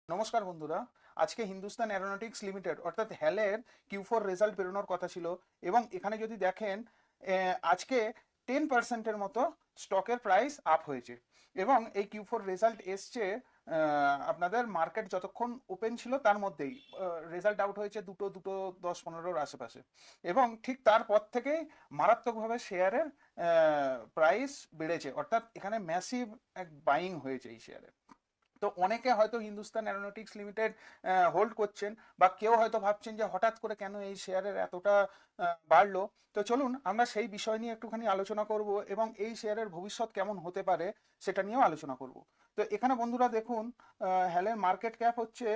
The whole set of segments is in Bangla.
নমস্কার বন্ধুরা। আজকে হিন্দুস্তান অ্যারোনটিক্স লিমিটেড অর্থাৎ হ্যালের কিউ4 রেজাল্ট বেরোনোর কথা ছিল এবং এখানে যদি দেখেন আজকে 10%-এর মতো স্টকের প্রাইস আপ হয়েছে এবং এই কিউ4 রেজাল্ট এসছে আপনাদের মার্কেট যতক্ষণ ওপেন ছিল তার মধ্যেই রেজাল্ট আউট হয়েছে দুটো দুটো 10-15-র আশেপাশে এবং ঠিক তারপর থেকেই মারাত্মকভাবে শেয়ারের প্রাইস বেড়েছে, অর্থাৎ এখানে ম্যাসিভ এক বাইং হয়েছে এই শেয়ারে। তো অনেকে হয়তো হিন্দুস্তান অ্যারোনটিক্স লিমিটেড হোল্ড করছেন, বা কেউ হয়তো ভাবছেন যে হঠাৎ করে কেন এই শেয়ারের এতটা বাড়লো। তো চলুন আমরা সেই বিষয় নিয়ে একটুখানি আলোচনা করব এবং এই শেয়ারের ভবিষ্যৎ কেমন হতে পারে সেটা নিয়েও আলোচনা করব। তো এখানে বন্ধুরা দেখুন, হ্যালের মার্কেট ক্যাপ হচ্ছে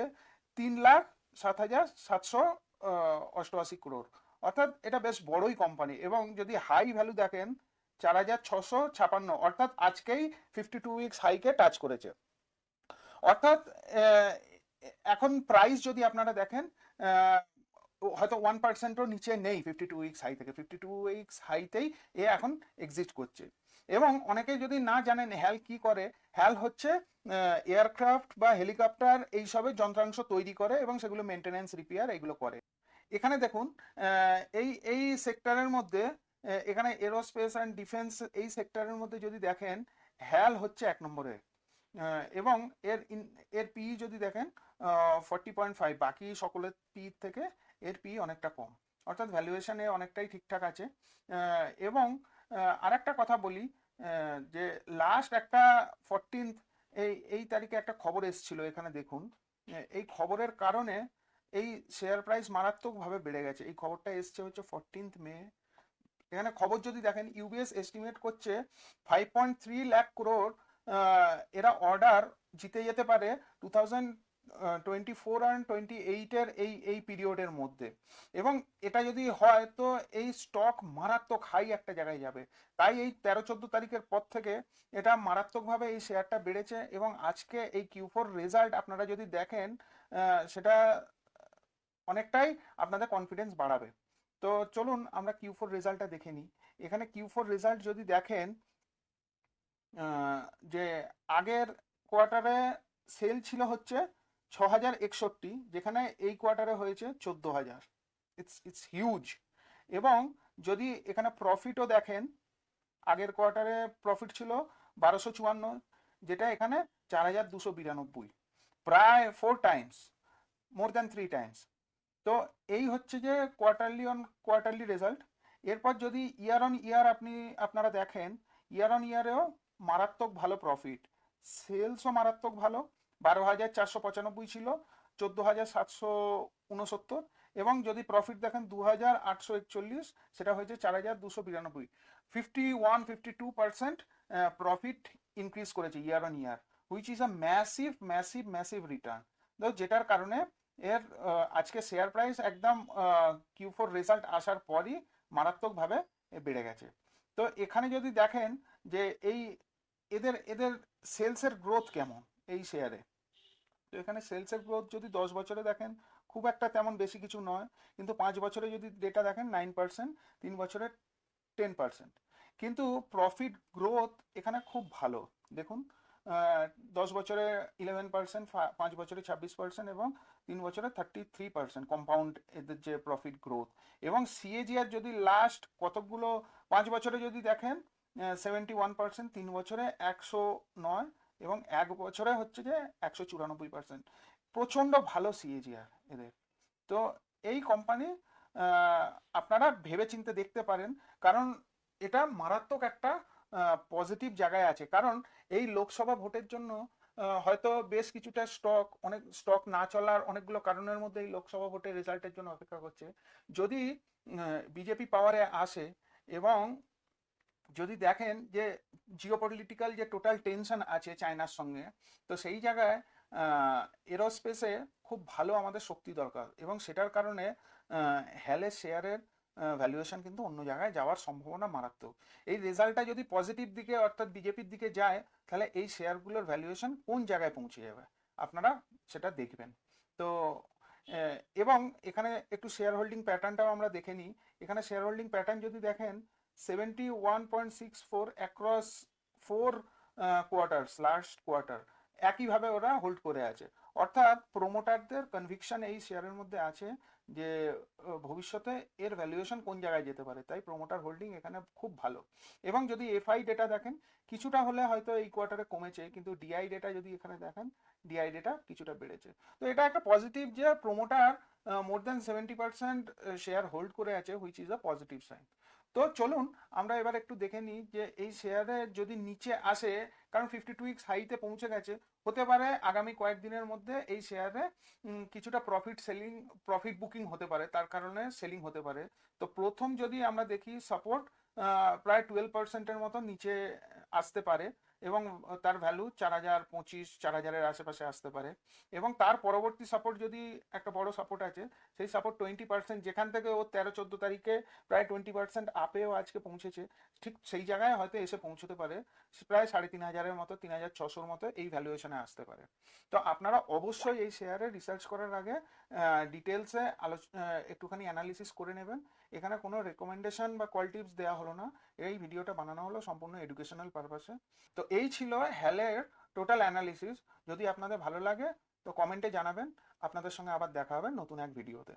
3,07,788 crore, অর্থাৎ এটা বেশ বড়ই কোম্পানি এবং যদি হাই ভ্যালু দেখেন 4,656, অর্থাৎ আজকেই 52 উইকস হাইকে টাচ করেছে। অর্থাৎ আহ, এখন প্রাইস যদি আপনারা দেখেন, আহ, হয়তো 1%-ও নিচে নেই 52 উইকস হাই থেকে। 52 উইকস হাইতেই এ এখন এক্সিস্ট করছে। এবং অনেকে যদি না জানেন হ্যাল কি করে, হ্যাল হচ্ছে এয়ারক্রাফট বা হেলিকপ্টার এইসবের যন্ত্রাংশ তৈরি করে এবং সেগুলো মেনটেনেন্স রিপেয়ার এগুলো করে। এখানে দেখুন, এই এই সেক্টরের মধ্যে, এখানে এরোস্পেস অ্যান্ড ডিফেন্স এই সেক্টরের মধ্যে যদি দেখেন, হ্যাল হচ্ছে 1 নম্বরে। এবং এর পি যদি দেখেন 40.5, বাকি সকলের পি থেকে এর পি অনেকটা কম, অর্থাৎ ভ্যালুয়েশনে অনেকটাই ঠিকঠাক আছে। এবং আর একটা কথা বলি, যে লাস্ট একটা 14th এই এই তারিখে একটা খবর এসেছিল, এখানে দেখুন। এই খবরের কারণে এই শেয়ার প্রাইস মারাত্মকভাবে বেড়ে গেছে। এই খবরটা এসছে হচ্ছে 14th মে। এখানে খবর যদি দেখেন, ইউবিএস এস্টিমেট করছে 5.3 লাখ crore এরা অর্ডার জিতে যেতে পারে 2024 আর 2028-এর এই এই পিরিয়ডের মধ্যে। এবং এটা যদি হয় তো এই স্টক মারাত্মক হাই একটা জায়গায় যাবে। তাই এই 13-14 তারিখের পর থেকে এটা মারাত্মকভাবে এই শেয়ারটা বেড়েছে এবং আজকে এই কিউ4 রেজাল্ট আপনারা যদি দেখেন, সেটা অনেকটাই আপনাদের কনফিডেন্স বাড়াবে। তো চলুন আমরা কিউ4 রেজাল্টটা দেখে নিই। এখানে কিউ4 রেজাল্ট যদি দেখেন, যে আগের কোয়ার্টারে সেল ছিল হচ্ছে 6,061, যেখানে এই কোয়ার্টারে হয়েছে 14,000। It's huge. এবং যদি এখানে প্রফিটও দেখেন, আগের কোয়ার্টারে প্রফিট ছিল 1,254, যেটা এখানে 4,292, প্রায় 4 টাইমস, মোর দ্যান 3 টাইমস। তো এই হচ্ছে যে কোয়ার্টারলি অন কোয়ার্টারলি রেজাল্ট। এরপর যদি ইয়ার অন ইয়ার আপনারা দেখেন, ইয়ার অন ইয়ারেও মারাত্মক ভালো প্রফিট, সেলসও মারাত্মক ভালো। 12,495 ছিল, 14,769। এবং যদি প্রফিট দেখেন 2,841, সেটা হয়েছে 4,292। 51-52% প্রফিট ইনক্রিজ করেছে year on year, which is a massive massive massive return. যেটার কারণে এর আজকে শেয়ার প্রাইস একদম কিউ4 রেজাল্ট আসার পরই মারাত্মকভাবে বেড়ে গেছে। তো এখানে যদি দেখেন যে এই এদের এদের সেলসের গ্রোথ কেমন এই শেয়ারে, তো এখানে সেলসের গ্রোথ যদি 10 বছরে দেখেন খুব একটা তেমন বেশি কিছু নয়, কিন্তু 5 বছরে যদি ডেটা দেখেন 9%, 3 বছরে 10%। কিন্তু প্রফিট গ্রোথ এখানে খুব ভালো। দেখুন, 10 বছরে 11%, 5 বছরে 26%, এবং 3 বছরে 33% কম্পাউন্ড এদের যে প্রফিট গ্রোথ। এবং সিএজিআর যদি লাস্ট কতগুলো 5 বছরে যদি দেখেন 71%, 3 বছরে 109, এবং 1 বছরে হচ্ছে যে 194%। প্রচণ্ড ভালো সিএজিআর এদের। তো এই কোম্পানি আপনারা ভেবেচিন্তে দেখতে পারেন, কারণ এটা মারাত্মক একটা পজিটিভ জায়গায় আছে। কারণ এই লোকসভা ভোটের জন্য হয়তো বেশ কিছুটা স্টক, অনেক স্টক না চলার অনেকগুলো কারণের মধ্যে এই লোকসভা ভোটের রেজাল্টের জন্য অপেক্ষা করছে। যদি বিজেপি পাওয়ারে আসে এবং যদি দেখেন যে জিওপলিটিক্যাল যে টোটাল টেনশন আছে চায়নার সঙ্গে, তো সেই জায়গায় এরোস্পেসে খুব ভালো আমাদের শক্তি দরকার এবং সেটার কারণে হ্যালের শেয়ারের ভ্যালুয়েশন কিন্তু অন্য জায়গায় যাওয়ার সম্ভাবনা মারাত্মক। এই রেজাল্টটা যদি পজিটিভ দিকে অর্থাৎ বিজেপির দিকে যায়, তাহলে এই শেয়ারগুলোর ভ্যালুয়েশন কোন জায়গায় পৌঁছে যাবে আপনারা সেটা দেখবেন। তো এবং এখানে একটু শেয়ার হোল্ডিং প্যাটার্নটাও আমরা দেখে নিই। এখানে শেয়ার হোল্ডিং প্যাটার্ন যদি দেখেন, 71.64 অ্যাক্রস 4 কোয়ার্টার্স, লাস্ট কোয়ার্টার, একইভাবে ওরা হোল্ড করে আছে। অর্থাৎ প্রোমোটারদের কনভিকশন এই শেয়ারের মধ্যে আছে যে ভবিষ্যতে এর ভ্যালুয়েশন কোন জায়গায় যেতে পারে, তাই প্রোমোটার হোল্ডিং এখানে খুব ভালো। এবং যদি এফআই ডেটা দেখেন, কিছুটা হলে হয়তো এই কোয়ার্টারে কমেছে, কিন্তু ডিআই ডেটা যদি এখানে দেখেন, ডিআই ডেটা কিছুটা বেড়েছে। তো এটা একটা পজিটিভ যে promoter more than 70% share hold করে আছে, which is a positive sign. তো চলুন আমরা এবার একটু দেখে নিই যে এই শেয়ারে যদি নিচে আসে, কারণ 52 উইকস হাইতে পৌঁছে গেছে, হতে পারে আগামী কয়েকদিনের মধ্যে এই শেয়ারে কিছুটা প্রফিট বুকিং হতে পারে, তার কারণে সেলিং হতে পারে। তো প্রথম যদি আমরা দেখি সাপোর্ট প্রায় 12%-এর মতো নিচে আসতে পারে, এবং তার ভ্যালু 4025, 4000-এর আশেপাশে আসতে পারে। এবং তার পরবর্তী সাপোর্ট যদি একটা বড় সাপোর্ট আছে, সেই সাপোর্ট 20%, যেখান থেকে ও 13-14 তারিখে প্রায় 20% আপেও আজকে পৌঁছেছে, ঠিক সেই জায়গায় হয়তো এসে পৌঁছতে পারে, প্রায় 3500-এর মতো, 3600-র মতো এই ভ্যালুয়েশনে আসতে পারে। তো আপনারা অবশ্যই এই শেয়ারে রিসার্চ করার আগে ডিটেলসে একটুখানি অ্যানালিসিস করে নেবেন। এখানে কোনো রেকমেন্ডেশন বা কল টিপস দেওয়া হলো না, এই ভিডিওটা বানানো হলো সম্পূর্ণ এডুকেশনাল পারপাসে। তো এই ছিল হ্যালের টোটাল অ্যানালিসিস। যদি আপনাদের ভালো লাগে তো কমেন্টে জানাবেন। আপনাদের সঙ্গে আবার দেখা হবে নতুন এক ভিডিওতে।